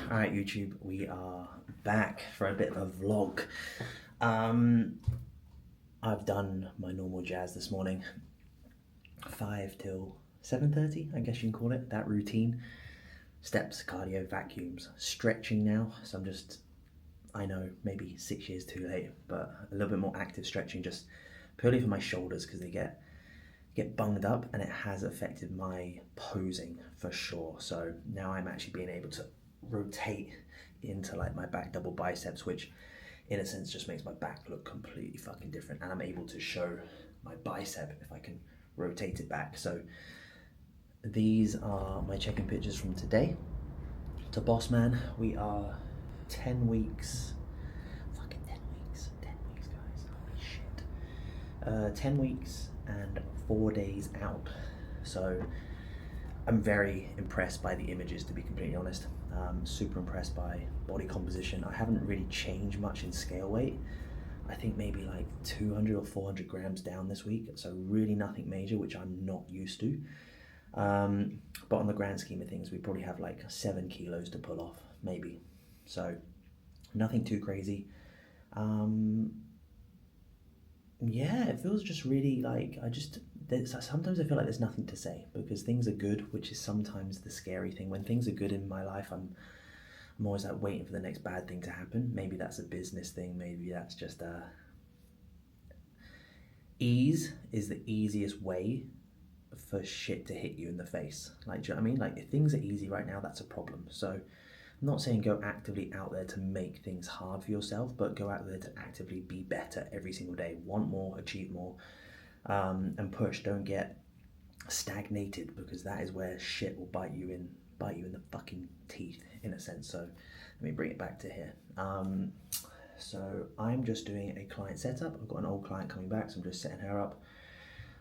Alright YouTube, we are back for a bit of a vlog. I've done my normal jazz this morning, 5 till 7:30, I guess you can call it, that routine. Steps, cardio, vacuums, stretching now, so I know maybe 6 years too late, but a little bit more active stretching just purely for my shoulders because they get bunged up and it has affected my posing for sure. So now I'm actually being able to rotate into like my back double biceps, which in a sense just makes my back look completely fucking different, and I'm able to show my bicep if I can rotate it back. So these are my check-in pictures from today. To Boss Man, we are 10 weeks, fucking 10 weeks guys, holy shit. 10 weeks and 4 days out. So I'm very impressed by the images, to be completely honest. Super impressed by body composition. I haven't really changed much in scale weight. I think maybe like 200 or 400 grams down this week, so really nothing major, which I'm not used to. But on the grand scheme of things, we probably have like 7 kilos to pull off, maybe. So nothing too crazy. Yeah, it feels just really like, sometimes I feel like there's nothing to say because things are good, which is sometimes the scary thing. When things are good in my life, I'm always like waiting for the next bad thing to happen. Maybe that's a business thing, maybe that's just ease is the easiest way for shit to hit you in the face. Like, do you know what I mean? Like, if things are easy right now, that's a problem. So I'm not saying go actively out there to make things hard for yourself, but go out there to actively be better every single day. Want more, achieve more, and push. Don't get stagnated, because that is where shit will bite you in the fucking teeth, in a sense. So let me bring it back to here. So I'm just doing a client setup. I've got an old client coming back, so I'm just setting her up.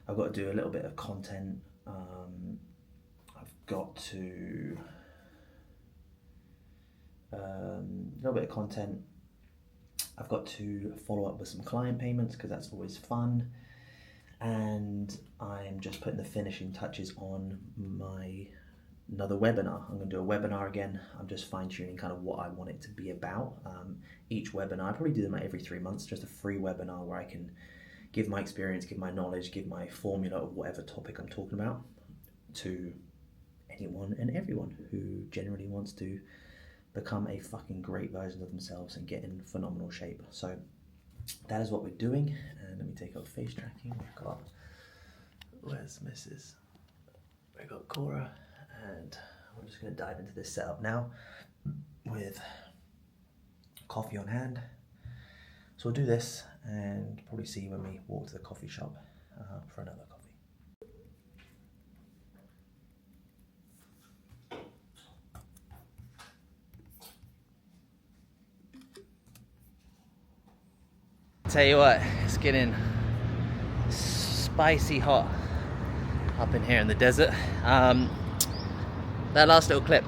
I've got to do a little bit of content. I've got to I've got to follow up with some client payments because that's always fun. And I'm just putting the finishing touches on another webinar. I'm going to do a webinar again. I'm just fine-tuning kind of what I want it to be about. Each webinar, I probably do them like every 3 months, just a free webinar where I can give my experience, give my knowledge, give my formula of whatever topic I'm talking about to anyone and everyone who generally wants to become a fucking great version of themselves and get in phenomenal shape. So that is what we're doing. And let me take out face tracking. We've got, where's Mrs.? We've got Cora, and we're just going to dive into this setup now with coffee on hand. So we'll do this and probably see you when we walk to the coffee shop for another coffee. Tell you what, it's getting spicy hot up in here in the desert. That last little clip,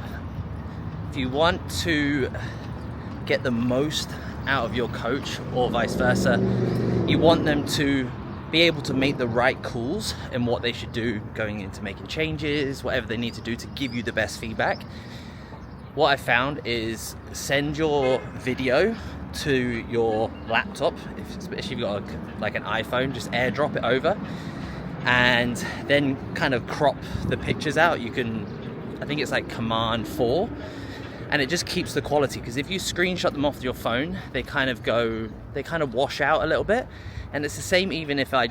if you want to get the most out of your coach or vice versa, you want them to be able to make the right calls and what they should do going into making changes, whatever they need to do to give you the best feedback. What I found is send your video to your laptop, especially if you've got like an iPhone, just airdrop it over and then kind of crop the pictures out. You can, I think it's like Command 4, and it just keeps the quality, because if you screenshot them off your phone, they kind of wash out a little bit. And it's the same even if I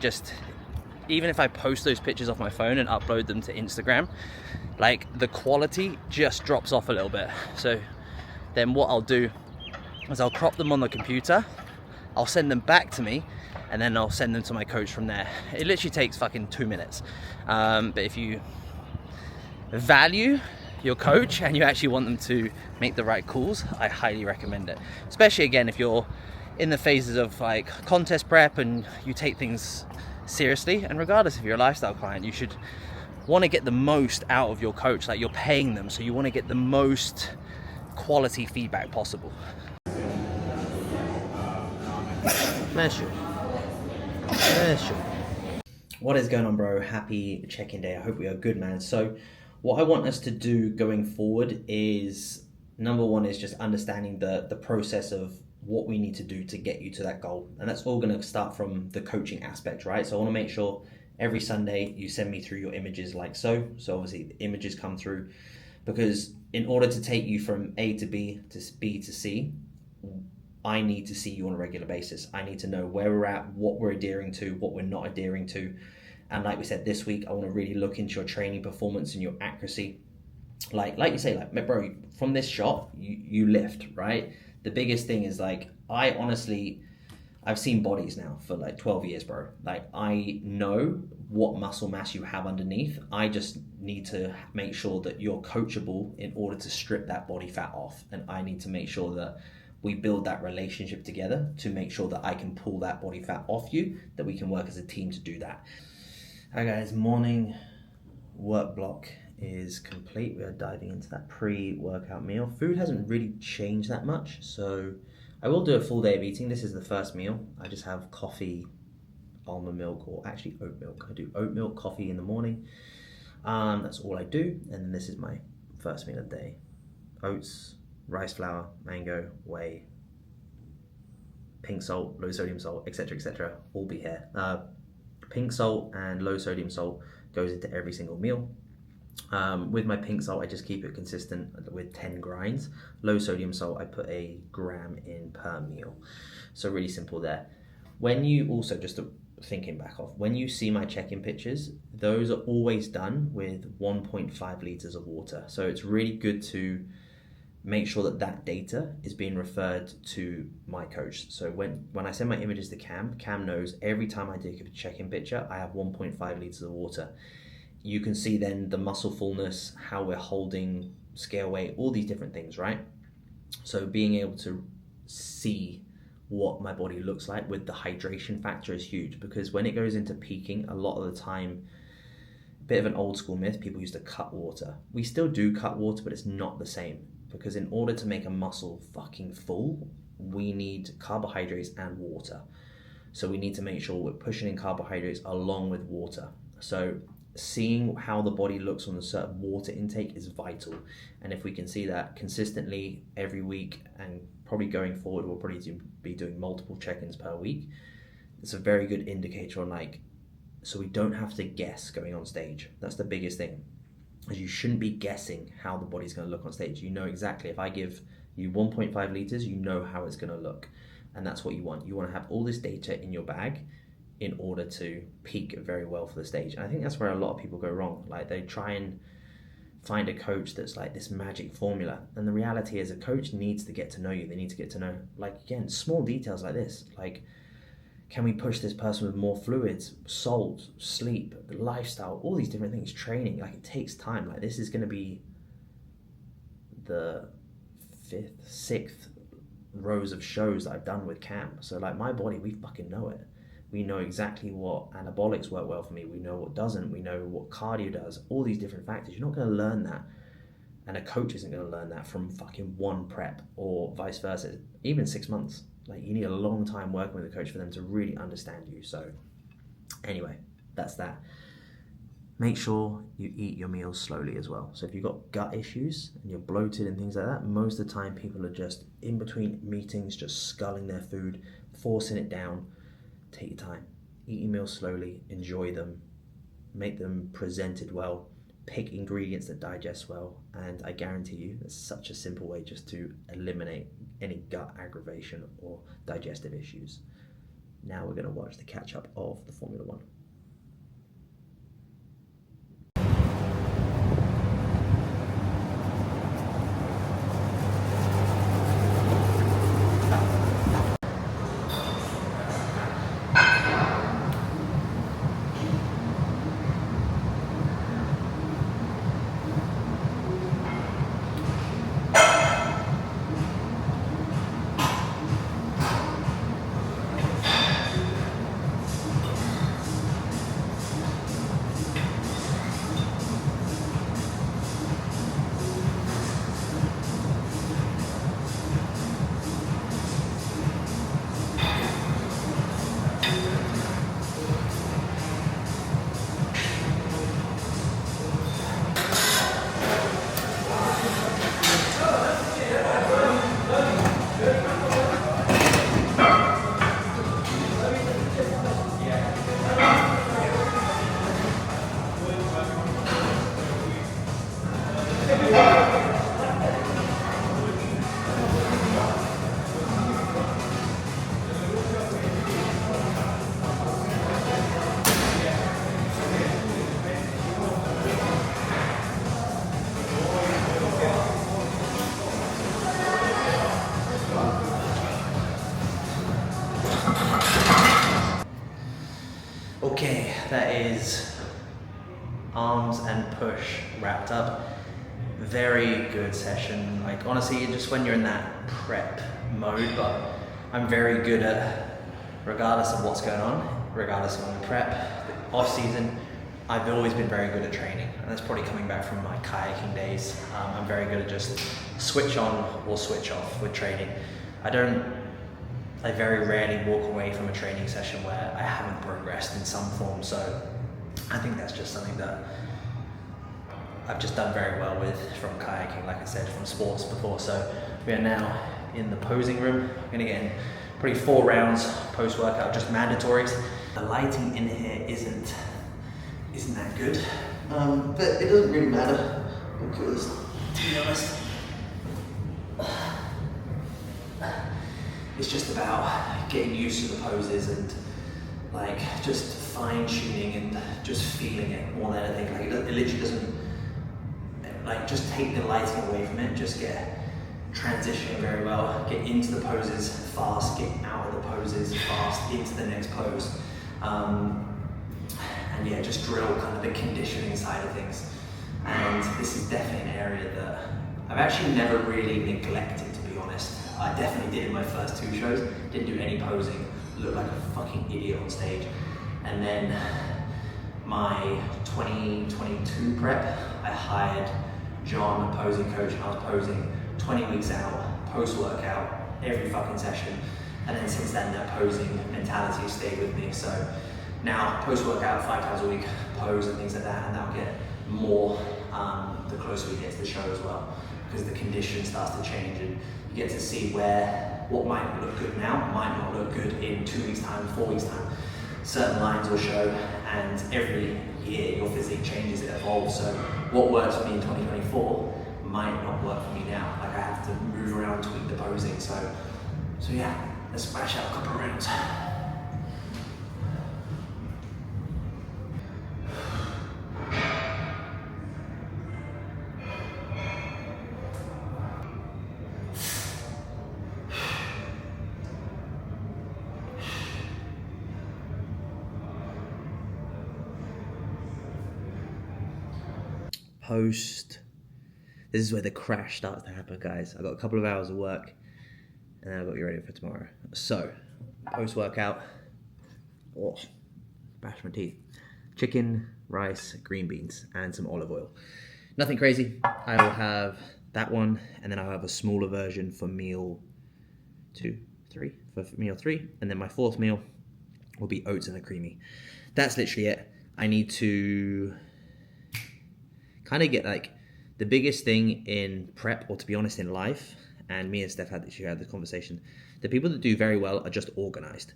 post those pictures off my phone and upload them to Instagram, like the quality just drops off a little bit. So then what I'll do is I'll crop them on the computer, I'll send them back to me, and then I'll send them to my coach from there. It literally takes fucking 2 minutes. But if you value your coach and you actually want them to make the right calls, I highly recommend it. Especially again, if you're in the phases of like contest prep and you take things seriously, and regardless if you're a lifestyle client, you should want to get the most out of your coach. Like, you're paying them, so you want to get the most quality feedback possible. What is going on, bro? Happy check-in day. I hope we are good, man. So what I want us to do going forward is Number one is just understanding the process of what we need to do to get you to that goal. And that's all going to start from the coaching aspect, right? So I want to make sure every Sunday you send me through your images like so. So obviously the images come through, because in order to take you from A to B to B to C, I need to see you on a regular basis. I need to know where we're at, what we're adhering to, what we're not adhering to. And like we said, this week, I want to really look into your training performance and your accuracy. Like you say, like, bro, from this shot, you lift, right? The biggest thing is, like, I've seen bodies now for like 12 years, bro. Like, I know what muscle mass you have underneath. I just need to make sure that you're coachable in order to strip that body fat off. And I need to make sure that we build that relationship together to make sure that I can pull that body fat off you, that we can work as a team to do that. Hi guys, morning work block is complete. We are diving into that pre-workout meal. Food hasn't really changed that much, so I will do a full day of eating. This is the first meal. I just have coffee, almond milk, or actually oat milk. I do oat milk coffee in the morning. That's all I do, and then this is my first meal of the day. Oats, rice flour, mango, whey, pink salt, low sodium salt, etc., all be here. Pink salt and low sodium salt goes into every single meal. With my pink salt, I just keep it consistent with 10 grinds. Low sodium salt, I put a gram in per meal. So really simple there. When you also, just thinking back off, when you see my check-in pictures, those are always done with 1.5 liters of water. So it's really good to make sure that that data is being referred to my coach. So when I send my images to Cam knows every time I take a check-in picture, I have 1.5 liters of water. You can see then the muscle fullness, how we're holding scale weight, all these different things, right? So being able to see what my body looks like with the hydration factor is huge, because when it goes into peaking, a lot of the time, bit of an old school myth, people used to cut water. We still do cut water, but it's not the same, because in order to make a muscle fucking full, we need carbohydrates and water. So we need to make sure we're pushing in carbohydrates along with water. So seeing how the body looks on a certain water intake is vital. And if we can see that consistently every week, and probably going forward, we'll probably be doing multiple check-ins per week, it's a very good indicator on, like, so we don't have to guess going on stage. That's the biggest thing, is you shouldn't be guessing how the body's going to look on stage. You know exactly, if I give you 1.5 liters, you know how it's going to look. And that's what you want. You want to have all this data in your bag in order to peak very well for the stage. And I think that's where a lot of people go wrong. Like, they try and find a coach that's like this magic formula. And the reality is, a coach needs to get to know you. They need to get to know, like, again, small details like this. Like, can we push this person with more fluids, salt, sleep, lifestyle, all these different things, training. Like, it takes time. Like, this is going to be the 5th, 6th rows of shows that I've done with Cam. So, like, my body, we fucking know it. We know exactly what anabolics work well for me. We know what doesn't. We know what cardio does. All these different factors. You're not going to learn that. And a coach isn't going to learn that from fucking one prep, or vice versa. Even 6 months. Like, you need a long time working with a coach for them to really understand you. So anyway, that's that. Make sure you eat your meals slowly as well. So if you've got gut issues and you're bloated and things like that, most of the time people are just in between meetings, just sculling their food, forcing it down. Take your time, eat your meals slowly, enjoy them, make them presented well, pick ingredients that digest well, and I guarantee you that's such a simple way just to eliminate any gut aggravation or digestive issues. Now we're going to watch the catch up of the Formula One. that is arms and push wrapped up. Very good session. Like honestly, just when you're in that prep mode, but I'm very good at, regardless of what's going on, regardless of on the prep, off season, I've always been very good at training, and that's probably coming back from my kayaking days. I'm very good at just switch on or switch off with training. I very rarely walk away from a training session where I haven't progressed in some form, so I think that's just something that I've just done very well with from kayaking, like I said, from sports before. So we are now in the posing room. I'm gonna get in probably 4 rounds post-workout, just mandatories. The lighting in here isn't that good, but it doesn't really matter because, to be honest, it's just about getting used to the poses and like just fine-tuning and just feeling it more than anything. Like it literally doesn't, like just take the lighting away from it, just get transitioning very well, get into the poses fast, get out of the poses fast, into the next pose. And yeah, just drill kind of the conditioning side of things. And this is definitely an area that I've actually never really neglected, to be honest. I definitely did in my first 2 shows, didn't do any posing, looked like a fucking idiot on stage. And then my 2022 prep, I hired John, a posing coach, and I was posing 20 weeks out, post-workout, every fucking session. And then since then, that posing mentality has stayed with me. So now, post-workout, 5 times a week, pose and things like that, and that'll get more the closer we get to the show as well, because the condition starts to change and you get to see what might look good now might not look good in 2 weeks' time, 4 weeks' time. Certain lines will show, and every year your physique changes, it evolves. So what works for me in 2024 might not work for me now. Like I have to move around, tweak the posing. So yeah, let's smash out a couple of rounds. Post, this is where the crash starts to happen, guys. I've got a couple of hours of work and then I've got to get ready for tomorrow. So, post-workout, bash my teeth. Chicken, rice, green beans, and some olive oil. Nothing crazy. I will have that one, and then I'll have a smaller version for meal 3, and then my 4th meal will be oats and a creamy. That's literally it. I need to kind of get like the biggest thing in prep, or to be honest in life, and me and Steph had this conversation, the people that do very well are just organized.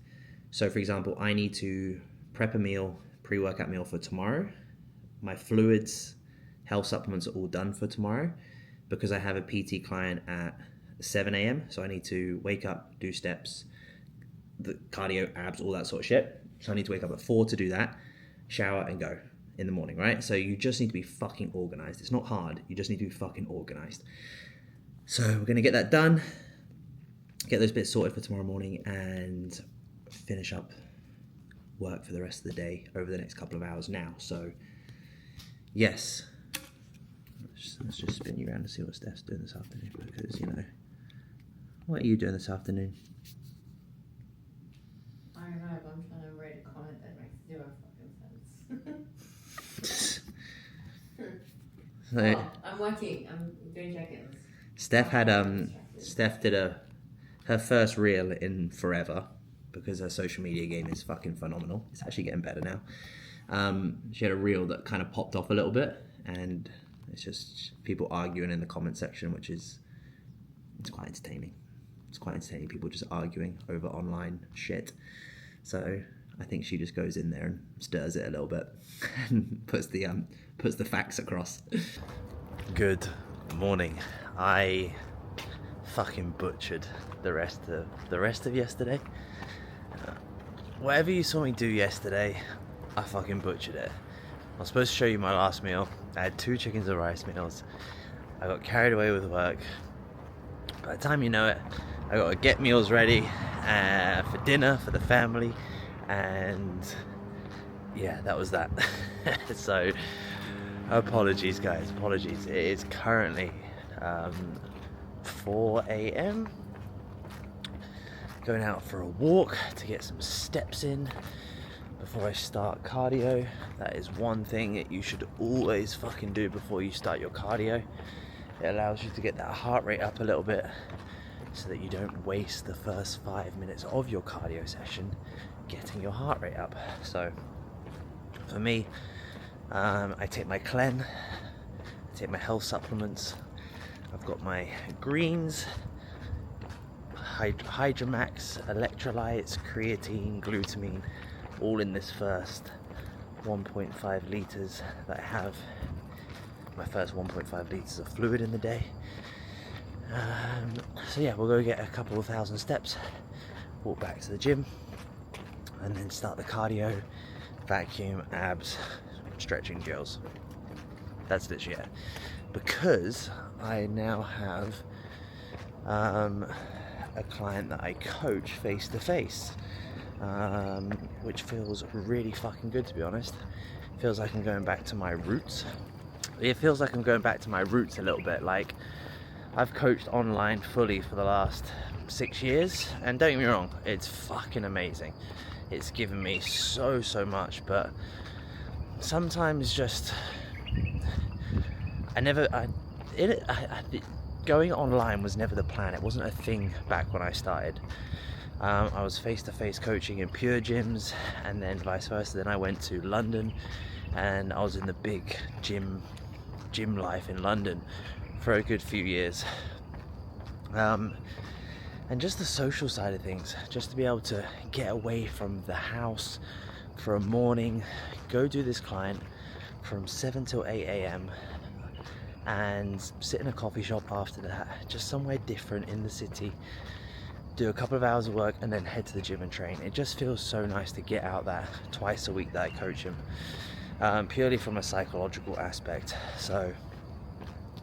So for example, I need to prep a meal, pre-workout meal for tomorrow. My fluids, health supplements are all done for tomorrow because I have a PT client at 7 a.m. So I need to wake up, do steps, the cardio, abs, all that sort of shit. So I need to wake up at 4 to do that, shower and go in the morning, right? So you just need to be fucking organized. It's not hard. You just need to be fucking organized. So we're going to get that done, get those bits sorted for tomorrow morning, and finish up work for the rest of the day over the next couple of hours now. So yes, let's just spin you around and see what Steph's doing this afternoon, because, you know, what are you doing this afternoon? I don't know, but I'm trying to write a comment that makes 0 fucking sense. So, I'm watching. I'm doing check-ins. Steph did her first reel in forever, because her social media game is fucking phenomenal. It's actually getting better now. She had a reel that kind of popped off a little bit, and it's just people arguing in the comment section, it's quite entertaining. It's quite entertaining, people just arguing over online shit. So I think she just goes in there and stirs it a little bit and puts the facts across. Good morning. I fucking butchered the rest of yesterday. Whatever you saw me do yesterday, I fucking butchered it. I was supposed to show you my last meal. I had 2 chickens and rice meals. I got carried away with work. By the time you know it, I got to get meals ready for dinner for the family, and yeah, that was that. So apologies guys, apologies. It is currently 4 a.m. going out for a walk to get some steps in before I start cardio. That is one thing that you should always fucking do before you start your cardio. It allows you to get that heart rate up a little bit so that you don't waste the first 5 minutes of your cardio session getting your heart rate up. So for me, I take my Clen, I take my health supplements, I've got my greens, Hydromax, electrolytes, creatine, glutamine, all in this first 1.5 litres that I have. My first 1.5 litres of fluid in the day. So yeah, we'll go get a couple of thousand steps, walk back to the gym, and then start the cardio, vacuum, abs, stretching drills. That's literally it. Because I now have a client that I coach face to face, which feels really fucking good, to be honest. Feels like I'm going back to my roots. It feels like I'm going back to my roots a little bit. Like, I've coached online fully for the last 6 years, and don't get me wrong, it's fucking amazing. It's given me so much, but sometimes just going online was never the plan. It wasn't a thing back when I started. I was face-to-face coaching in pure gyms, and then vice versa. Then I went to London, and I was in the big gym life in London for a good few years. And just the social side of things, just to be able to get away from the house for a morning, go do this client from 7 till 8 a.m. and sit in a coffee shop after that, just somewhere different in the city, do a couple of hours of work, and then head to the gym and train. It just feels so nice to get out that twice a week that I coach him, purely from a psychological aspect. So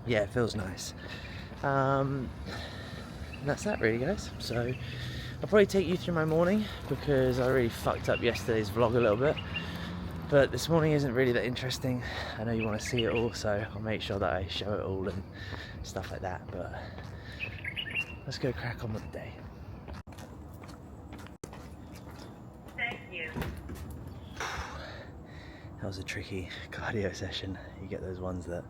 yeah, it feels nice. And that's that really, guys. So I'll probably take you through my morning because I really fucked up yesterday's vlog a little bit, but this morning isn't really that interesting. I know you want to see it all, so I'll make sure that I show it all and stuff like that. But let's go crack on with the day. Thank you. That was a tricky cardio session. You get those ones that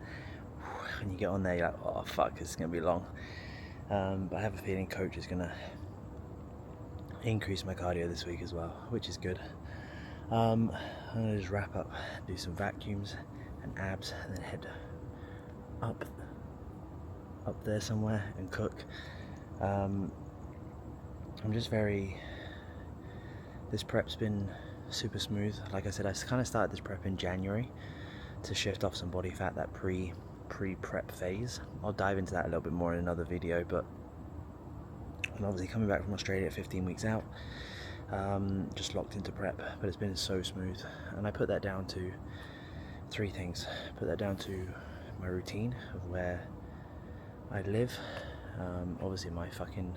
when you get on there you're like, oh fuck, this is gonna be long. But I have a feeling coach is gonna increase my cardio this week as well, which is good. I'm gonna just wrap up, do some vacuums and abs, and then head up there somewhere and cook. I'm just this prep's been super smooth. Like I said, I kind of started this prep in January to shift off some body fat, that pre-prep phase. I'll dive into that a little bit more in another video, but I'm obviously coming back from Australia at 15 weeks out, just locked into prep, but it's been so smooth. And I put that down to 3 things. Put that down to my routine of where I live, obviously my fucking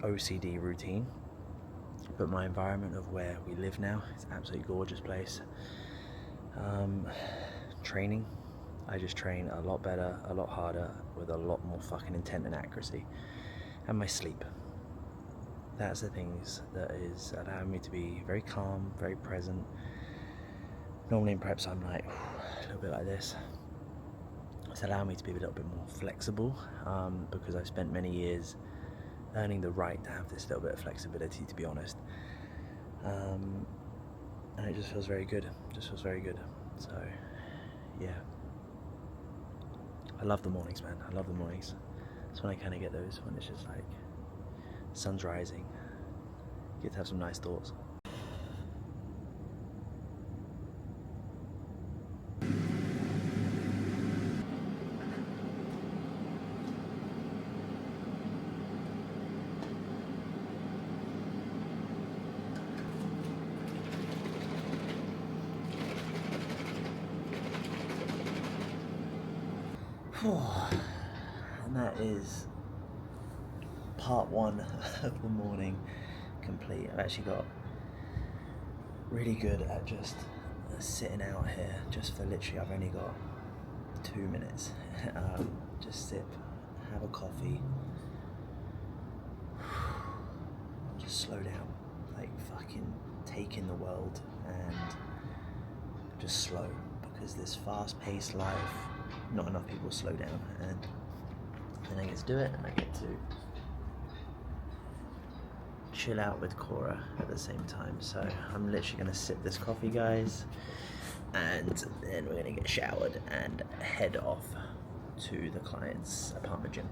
OCD routine, but my environment of where we live now. It's an absolutely gorgeous place. Training, I just train a lot better, a lot harder, with a lot more fucking intent and accuracy. And my sleep. That's the things that is allowing me to be very calm, very present. Normally in preps I'm like a little bit like this. It's allowing me to be a little bit more flexible, because I've spent many years earning the right to have this little bit of flexibility, to be honest. And it just feels very good. Just feels very good. So yeah, I love the mornings, man. I love the mornings. That's when I kind of get those, when it's just like sun's rising, get to have some nice thoughts. And that is part 1 of the morning complete. I've actually got really good at just sitting out here just for literally, I've only got 2 minutes. Just sip, have a coffee, just slow down, like fucking take in the world and just slow, because this fast-paced life, not enough people slow down, and then I get to do it, and I get to chill out with Cora at the same time. So I'm literally gonna sip this coffee, guys, and then we're gonna get showered and head off to the client's apartment gym.